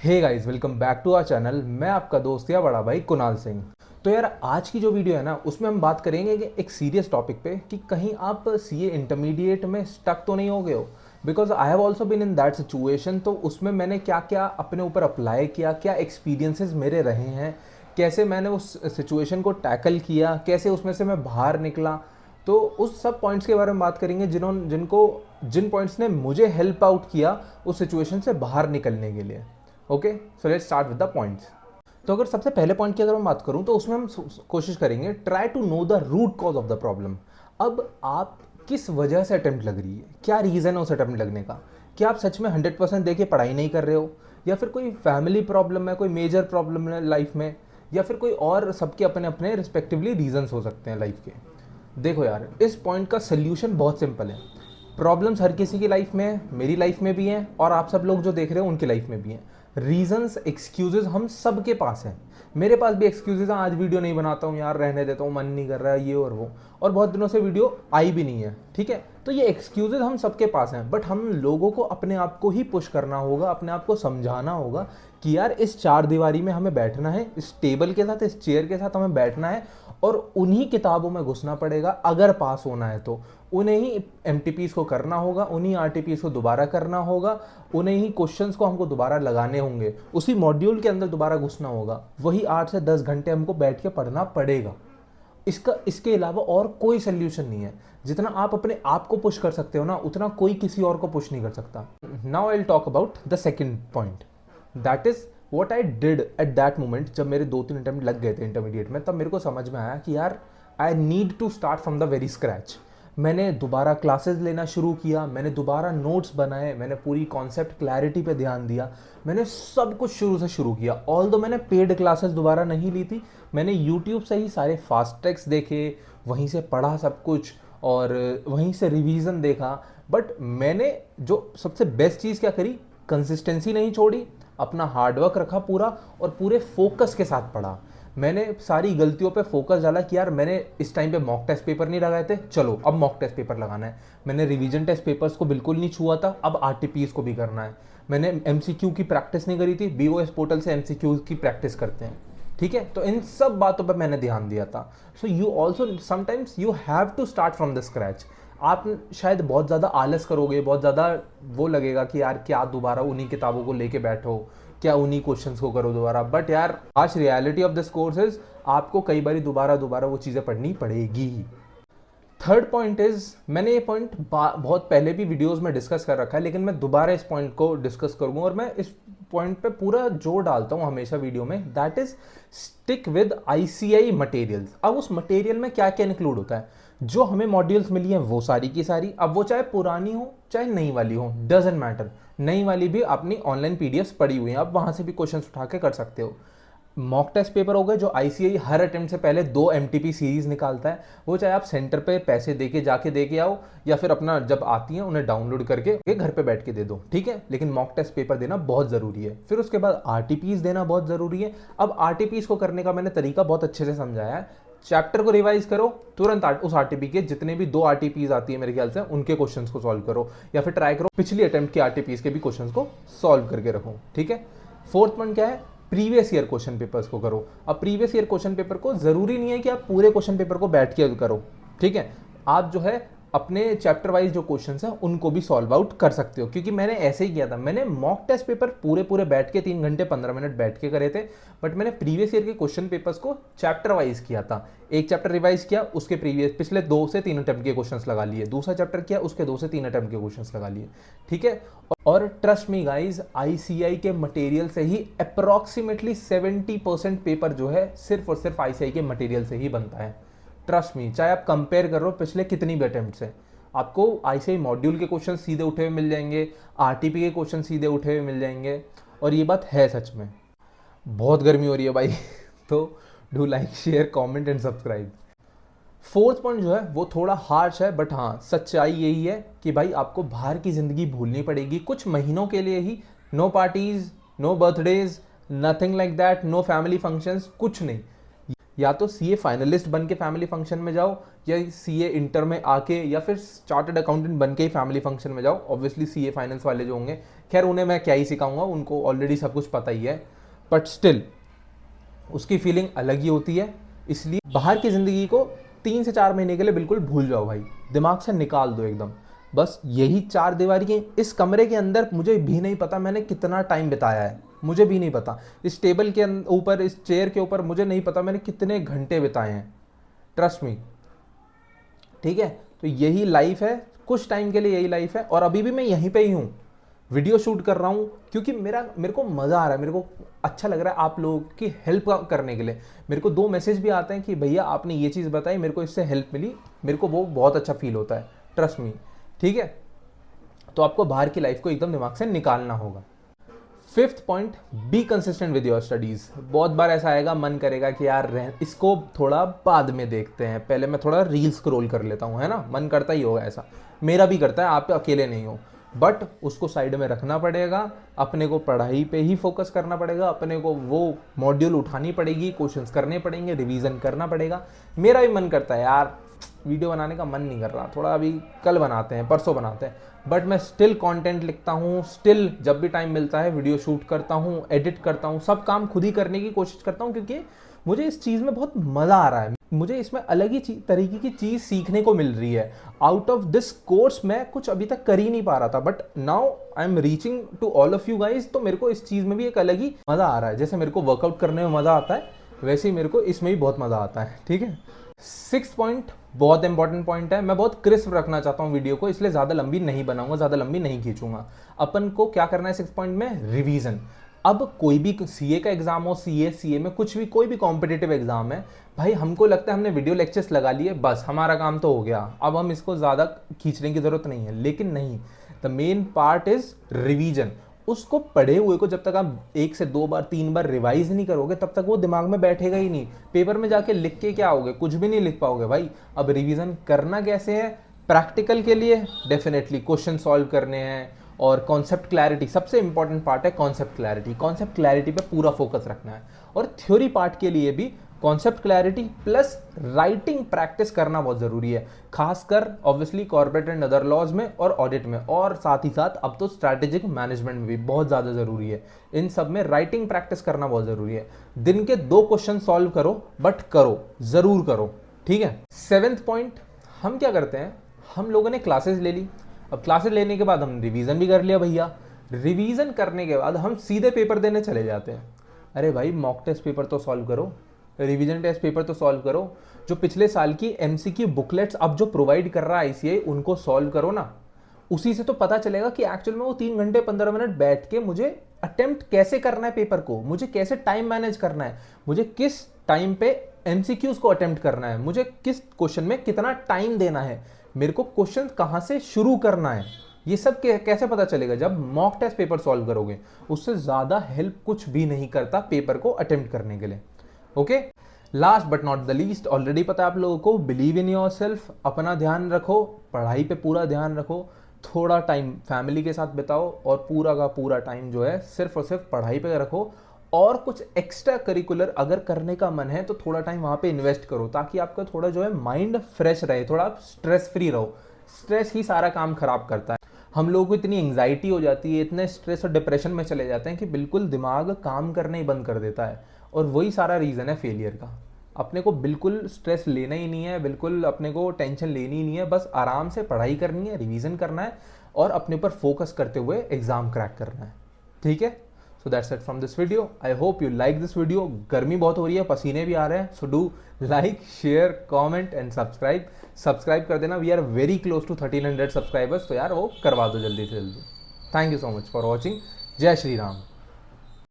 Hey guys, welcome back to our channel. मैं आपका दोस्त या बड़ा भाई कुणाल सिंह। तो यार आज की जो वीडियो है ना, उसमें हम बात करेंगे कि एक सीरियस टॉपिक पे कि कहीं आप सीए इंटरमीडिएट में स्टक तो नहीं हो गए हो। Because I have also been in that situation. तो उसमें मैंने क्या क्या अपने ऊपर अप्लाई किया, क्या एक्सपीरियंसेस मेरे रहे हैं, कैसे मैंने उस सिचुएशन को टैकल किया, कैसे उसमें से मैं बाहर निकला। तो उस सब पॉइंट्स के बारे में बात करेंगे जिन पॉइंट्स ने मुझे हेल्प आउट किया उस सिचुएशन से बाहर निकलने के लिए। Okay, so let's start with the points. तो अगर सबसे पहले पॉइंट की अगर मैं बात करूं तो उसमें हम कोशिश करेंगे try to know the root cause of the problem. अब आप किस वजह से अटेम्प्ट लग रही है, क्या रीज़न है उस अटेम्प्ट लगने का। क्या आप सच में 100% दे के पढ़ाई नहीं कर रहे हो, या फिर कोई फैमिली प्रॉब्लम है, कोई मेजर प्रॉब्लम है लाइफ में, या फिर कोई और, सबके अपने अपने रिस्पेक्टिवली रीजंस हो सकते हैं लाइफ के। देखो यार, इस पॉइंट का सोल्यूशन बहुत सिंपल है। प्रॉब्लम्स हर किसी की लाइफ में है, मेरी लाइफ में भी हैं, और आप सब लोग जो देख रहे हो उनकी लाइफ में भी हैं। रीजंस, एक्सक्यूजेज हम सब के पास हैं। मेरे पास भी एक्सक्यूजेज हैं, आज वीडियो नहीं बनाता हूँ यार, रहने देता हूँ, मन नहीं कर रहा है, ये और वो, और बहुत दिनों से वीडियो आई भी नहीं है। ठीक है, तो ये एक्सक्यूजेज हम सबके पास हैं, बट हम लोगों को अपने आप को ही पुश करना होगा, अपने आप को समझाना होगा कि यार इस चार दीवारी में हमें बैठना है, इस टेबल के साथ, इस चेयर के साथ हमें बैठना है, और उन्हीं किताबों में घुसना पड़ेगा अगर पास होना है तो। उन्हें ही एमटीपीज को करना होगा, उन्हीं आरटीपीज को दोबारा करना होगा, उन्हें ही क्वेश्चंस को हमको दोबारा लगाने होंगे, उसी मॉड्यूल के अंदर दोबारा घुसना होगा, वही 8 से 10 घंटे हमको बैठ के पढ़ना पड़ेगा। इसके अलावा और कोई सोल्यूशन नहीं है। जितना आप अपने आप को पुश कर सकते हो ना, उतना कोई किसी और को पुश नहीं कर सकता। Now I will talk about the second point, that is what I did at that moment. जब मेरे 2-3 अटेम्प्ट लग गए थे इंटरमीडिएट में, तब मेरे को समझ में आया कि यार I need to start from the very scratch. मैंने दोबारा क्लासेस लेना शुरू किया, मैंने दोबारा नोट्स बनाए, मैंने पूरी कॉन्सेप्ट क्लैरिटी पे ध्यान दिया, मैंने सब कुछ शुरू से शुरू किया। ऑल दो मैंने पेड क्लासेस दोबारा नहीं ली थी, मैंने यूट्यूब से ही सारे फास्ट ट्रैक्स देखे, वहीं से पढ़ा सब कुछ, और वहीं से रिवीजन देखा। बट मैंने जो सबसे बेस्ट चीज़ क्या करी, कंसिस्टेंसी नहीं छोड़ी, अपना हार्डवर्क रखा पूरा, और पूरे फोकस के साथ पढ़ा। मैंने सारी गलतियों पे फोकस डाला कि यार मैंने इस टाइम पे मॉक टेस्ट पेपर नहीं लगाए थे, चलो अब मॉक टेस्ट पेपर लगाना है। मैंने रिवीजन टेस्ट पेपर्स को बिल्कुल नहीं छुआ था, अब आरटीपीएस को भी करना है। मैंने एमसीक्यू की प्रैक्टिस नहीं करी थी, बीओएस पोर्टल से एमसीक्यू की प्रैक्टिस करते हैं। ठीक है, तो इन सब बातों पर मैंने ध्यान दिया था। So you also sometimes you have to start from the scratch. आप शायद बहुत ज़्यादा आलस करोगे, बहुत ज़्यादा वो लगेगा कि यार क्या दोबारा उन्हीं किताबों को लेके बैठो, क्या उन्हीं क्वेश्चंस को करो दोबारा। बट यार आज reality of this course is आपको कई बार दोबारा वो चीज़ें पढ़नी पड़ेगी। थर्ड पॉइंट इज, मैंने ये पॉइंट बहुत पहले भी वीडियोस में डिस्कस कर रखा है, लेकिन मैं दोबारा इस पॉइंट को डिस्कस करूंगा, और मैं इस पॉइंट पे पूरा जोर डालता हूं हमेशा वीडियो में। That is stick with ICI materials. अब उस मटेरियल में क्या क्या इंक्लूड होता है, जो हमें मॉड्यूल्स मिली हैं वो सारी की सारी, अब वो चाहे पुरानी हो चाहे नई वाली हो, डजेंट मैटर। नई वाली भी अपनी ऑनलाइन पीडीएफ पड़ी हुई हैं, आप वहां से भी क्वेश्चन उठा के कर सकते हो। मॉक टेस्ट पेपर हो गए, जो आईसीआई हर अटेम्प्ट से पहले 2 एमटीपी सीरीज निकालता है, वो चाहे आप सेंटर पे पैसे देके जाके दे के आओ, या फिर अपना जब आती हैं उन्हें डाउनलोड करके घर पे बैठ के दे दो। ठीक है, लेकिन मॉक टेस्ट पेपर देना बहुत ज़रूरी है। फिर उसके बाद आरटीपीज देना बहुत ज़रूरी है। अब आरटीपीज को करने का मैंने तरीका बहुत अच्छे से समझाया है। चैप्टर को रिवाइज करो, तुरंत उस आरटीपी के जितने भी 2 आरटीपीज आती है मेरे ख्याल से, उनके क्वेश्चंस को सॉल्व करो, या फिर ट्राई करो पिछली अटेम्प्ट के आरटीपीज के भी क्वेश्चंस को सॉल्व करके रखो। ठीक है, फोर्थ पॉइंट क्या है, प्रीवियस ईयर क्वेश्चन पेपर्स को करो। अब प्रीवियस ईयर क्वेश्चन पेपर को जरूरी नहीं है कि आप पूरे क्वेश्चन पेपर को बैठ के करो। ठीक है, आप जो है अपने चैप्टर वाइज जो क्वेश्चंस हैं उनको भी सॉल्व आउट कर सकते हो, क्योंकि मैंने ऐसे ही किया था। मैंने मॉक टेस्ट पेपर पूरे बैठ के 3 घंटे 15 मिनट बैठ के करे थे, बट मैंने प्रीवियस ईयर के क्वेश्चन पेपर्स को चैप्टर वाइज किया था। एक चैप्टर रिवाइज किया, उसके पिछले 2 से 3 अटेम्प्ट के क्वेश्चंस लगा लिए, दूसरा चैप्टर किया, उसके 2 से 3 अटेम्प्ट के क्वेश्चंस लगा लिए। ठीक है, और ट्रस्ट मी गाइज, आईसीआई के मटेरियल से ही अप्रोक्सीमेटली 70% पेपर जो है सिर्फ और सिर्फ आईसीआई के मटेरियल से ही बनता है। ट्रस्ट मी, चाहे आप कंपेयर करो पिछले कितनी भी अटेम्प्ट से, आपको आईसीआई मॉड्यूल के क्वेश्चन सीधे उठे हुए मिल जाएंगे, आरटीपी के क्वेश्चन सीधे उठे हुए मिल जाएंगे। और ये बात है सच में। बहुत गर्मी हो रही है भाई तो do like, share, comment and subscribe. Fourth point जो है वो थोड़ा हार्श है, बट हाँ सच्चाई यही है कि भाई आपको बाहर की ज़िंदगी भूलनी पड़ेगी कुछ महीनों के लिए ही। No parties, no birthdays, nothing like that, no family functions, कुछ नहीं। या तो सीए फाइनलिस्ट बन के फैमिली फंक्शन में जाओ, या सीए इंटर में आके, या फिर चार्टर्ड अकाउंटेंट बन के ही फैमिली फंक्शन में जाओ। ऑब्वियसली सीए फाइनेंस वाले जो होंगे, खैर उन्हें मैं क्या ही सिखाऊंगा, उनको ऑलरेडी सब कुछ पता ही है, बट स्टिल उसकी फीलिंग अलग ही होती है। इसलिए बाहर की ज़िंदगी को 3 से 4 महीने के लिए बिल्कुल भूल जाओ भाई, दिमाग से निकाल दो एकदम। बस यही 4 दीवारी के इस कमरे के अंदर मुझे भी नहीं पता मैंने कितना टाइम बिताया है, मुझे भी नहीं पता। इस टेबल के ऊपर, इस चेयर के ऊपर मुझे नहीं पता मैंने कितने घंटे बिताए हैं, ट्रस्ट मी। ठीक है, तो यही लाइफ है, कुछ टाइम के लिए यही लाइफ है, और अभी भी मैं यहीं पे ही हूँ, वीडियो शूट कर रहा हूँ क्योंकि मेरे को मज़ा आ रहा है, मेरे को अच्छा लग रहा है आप लोगों की हेल्प करने के लिए। मेरे को 2 मैसेज भी आते हैं कि भैया आपने ये चीज़ बताई, मेरे को इससे हेल्प मिली, मेरे को वो बहुत अच्छा फील होता है, ट्रस्ट मी। ठीक है, तो आपको बाहर की लाइफ को एकदम दिमाग से निकालना होगा। 5th point, be consistent with your studies. बहुत बार ऐसा आएगा, मन करेगा कि यार इसको थोड़ा बाद में देखते हैं, पहले मैं थोड़ा रील स्क्रॉल कर लेता हूँ, है ना, मन करता ही होगा ऐसा, मेरा भी करता है, आप अकेले नहीं हो। बट उसको साइड में रखना पड़ेगा, अपने को पढ़ाई पे ही फोकस करना पड़ेगा, अपने को वो मॉड्यूल उठानी पड़ेगी, क्वेश्चंस करने पड़ेंगे, रिवीजन करना पड़ेगा। मेरा भी मन करता है यार, वीडियो बनाने का मन नहीं कर रहा, थोड़ा अभी कल बनाते हैं, परसों बनाते हैं, बट मैं स्टिल कंटेंट लिखता हूँ, स्टिल जब भी टाइम मिलता है वीडियो शूट करता हूँ, एडिट करता हूँ, सब काम खुद ही करने की कोशिश करता हूँ, क्योंकि मुझे इस चीज़ में बहुत मज़ा आ रहा है, मुझे इसमें अलग ही तरीके की चीज़ सीखने को मिल रही है। आउट ऑफ दिस कोर्स मैं कुछ अभी तक कर ही नहीं पा रहा था, but now I am reaching to all of you guys, तो मेरे को इस चीज़ में भी एक अलग ही मज़ा आ रहा है। जैसे मेरे को वर्कआउट करने में मज़ा आता है, वैसे ही मेरे को इसमें भी बहुत मज़ा आता है। ठीक है, 6th पॉइंट बहुत इंपॉर्टेंट पॉइंट है, मैं बहुत क्रिस्प रखना चाहता हूँ वीडियो को, इसलिए ज़्यादा लंबी नहीं बनाऊंगा, ज़्यादा लंबी नहीं खींचूंगा। अपन को क्या करना है 6th पॉइंट में, रिवीजन। अब कोई भी सीए का एग्जाम हो, सीए में कुछ भी, कोई भी कॉम्पिटिटिव एग्जाम है भाई, हमको लगता है हमने वीडियो लेक्चर्स लगा लिए, बस हमारा काम तो हो गया, अब हम इसको ज़्यादा खींचने की ज़रूरत नहीं है। लेकिन नहीं, the main part is revision. उसको पढ़े हुए को जब तक आप 1 से 2 बार 3 बार रिवाइज नहीं करोगे, तब तक वो दिमाग में बैठेगा ही नहीं। पेपर में जाके लिख के क्या होगे, कुछ भी नहीं लिख पाओगे भाई। अब रिवीजन करना कैसे है, प्रैक्टिकल के लिए डेफिनेटली क्वेश्चन सॉल्व करने हैं, और कॉन्सेप्ट क्लैरिटी सबसे इंपॉर्टेंट पार्ट है। कॉन्सेप्ट क्लैरिटी पे पूरा फोकस रखना है, और थ्योरी पार्ट के लिए भी concept clarity plus writing practice करना बहुत जरूरी है, खासकर obviously corporate and other laws में और ऑडिट में, और साथ ही साथ अब तो स्ट्रैटेजिक मैनेजमेंट में भी बहुत ज़्यादा ज़रूरी है। इन सब में राइटिंग प्रैक्टिस करना बहुत ज़रूरी है। दिन के 2 क्वेश्चन सॉल्व करो, बट करो, ज़रूर करो। ठीक है, 7th पॉइंट, हम क्या करते हैं, हम लोगों ने क्लासेस ले ली, अब क्लासेस लेने के बाद हम रिवीजन भी कर लिया भैया, रिवीजन करने के बाद हम सीधे पेपर देने चले जाते हैं। अरे भाई, मॉक टेस्ट पेपर तो सॉल्व करो, रिवीजन टेस्ट पेपर तो सॉल्व करो, जो पिछले साल की एमसीक्यू बुकलेट्स अब जो प्रोवाइड कर रहा है आईसीएआई, उनको सॉल्व करो ना। उसी से तो पता चलेगा कि एक्चुअल में वो 3 घंटे 15 मिनट बैठ के मुझे अटेम्प्ट कैसे करना है पेपर को, मुझे कैसे टाइम मैनेज करना है, मुझे किस टाइम पे एमसीक्यूज को अटेम्प्ट करना है, मुझे किस क्वेश्चन में कितना टाइम देना है, मेरे को क्वेश्चन कहाँ से शुरू करना है, ये सब कैसे पता चलेगा, जब मॉक टेस्ट पेपर सॉल्व करोगे। उससे ज़्यादा हेल्प कुछ भी नहीं करता पेपर को अटेम्प्ट करने के लिए। Okay, last but not the least, already पता है आप लोगों को, बिलीव इन योर सेल्फ, अपना ध्यान रखो, पढ़ाई पे पूरा ध्यान रखो, थोड़ा टाइम फैमिली के साथ बिताओ, और पूरा का पूरा टाइम जो है सिर्फ और सिर्फ पढ़ाई पे रखो। और कुछ एक्स्ट्रा करिकुलर अगर करने का मन है तो थोड़ा टाइम वहाँ पे इन्वेस्ट करो, ताकि आपका थोड़ा जो है माइंड फ्रेश रहे, थोड़ा आप स्ट्रेस फ्री रहो। स्ट्रेस ही सारा काम खराब करता है। हम लोगों को इतनी एंग्जाइटी हो जाती है, इतने स्ट्रेस और डिप्रेशन में चले जाते हैं कि बिल्कुल दिमाग काम करना ही बंद कर देता है, और वही सारा रीज़न है फेलियर का। अपने को बिल्कुल स्ट्रेस लेना ही नहीं है, बिल्कुल अपने को टेंशन लेनी ही नहीं है, बस आराम से पढ़ाई करनी है, रिवीजन करना है, और अपने ऊपर फोकस करते हुए एग्जाम क्रैक करना है। ठीक है, so that's it from this video. I hope you like this video. गर्मी बहुत हो रही है, पसीने भी आ रहे हैं, so do like, share, comment and subscribe कर देना। We are very close to 1300 subscribers, तो यार वो करवा दो जल्दी से जल्दी। Thank you so much for watching. जय श्री राम।